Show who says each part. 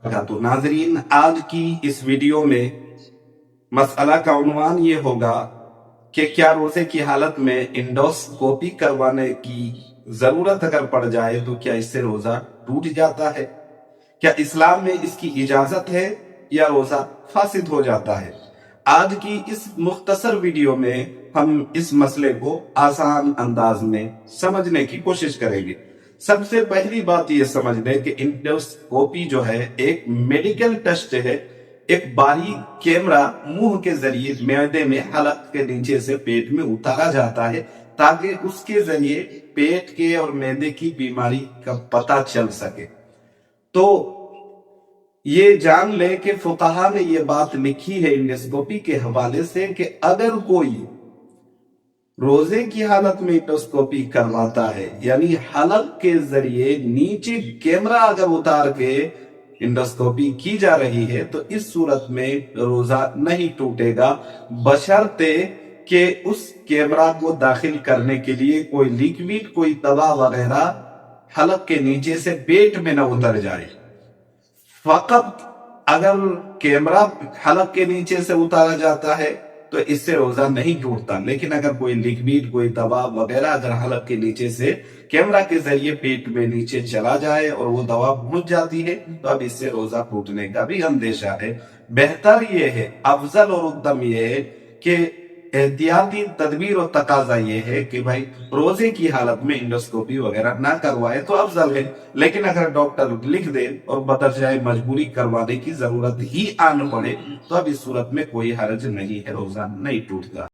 Speaker 1: तो नाजरीन, आज की इस वीडियो में मसला का उन्वान ये होगा कि क्या रोजे की हालत में इंडोस्कोपी करवाने की जरूरत अगर पड़ जाए तो क्या इससे रोजा टूट जाता है? क्या इस्लाम में इसकी इजाजत है या रोजा फासिद हो जाता है? आज की इस मुख्तसर वीडियो में हम इस मसले को आसान अंदाज में समझने की कोशिश करेंगे। सबसे पहली बात यह समझ लें कि इंडोस्कोपी जो है एक मेडिकल टेस्ट है। एक बारीक कैमरा मुंह के जरिए मैदे में हलक के नीचे से पेट में उतारा जाता है ताकि उसके जरिए पेट के और मैदे की बीमारी का पता चल सके। तो ये जान ले कि फुकाहा ने ये बात लिखी है इंडोस्कोपी के हवाले से कि अगर कोई रोजे की हालत में इंडोस्कोपी करवाता है, यानी हलक के जरिए नीचे कैमरा अगर उतार के इंडोस्कोपी की जा रही है, तो इस सूरत में रोजा नहीं टूटेगा, बशर्ते कि उस कैमरा को दाखिल करने के लिए कोई लिक्विड, कोई दवा वगैरह हलक के नीचे से पेट में न उतर जाए। फकत अगर कैमरा हलक के नीचे से उतारा जाता है तो इससे रोजा नहीं टूटता, लेकिन अगर कोई लिक्विड, कोई दवा वगैरह अगर हलक के नीचे से कैमरा के जरिए पेट में नीचे चला जाए और वो दवा पहुंच जाती है तो अब इससे रोजा टूटने का भी अंदेशा है। बेहतर ये है, अफजल और उत्तम ये है कि एहतियाती तदबीर और तकाजा ये है कि भाई रोजे की हालत में इंडोस्कोपी वगैरह ना करवाए तो अफजल है। लेकिन अगर डॉक्टर लिख दे और बदरजाए मजबूरी करवाने की जरूरत ही आन पड़े तो अब इस सूरत में कोई हर्ज नहीं है, रोजा नहीं टूटता।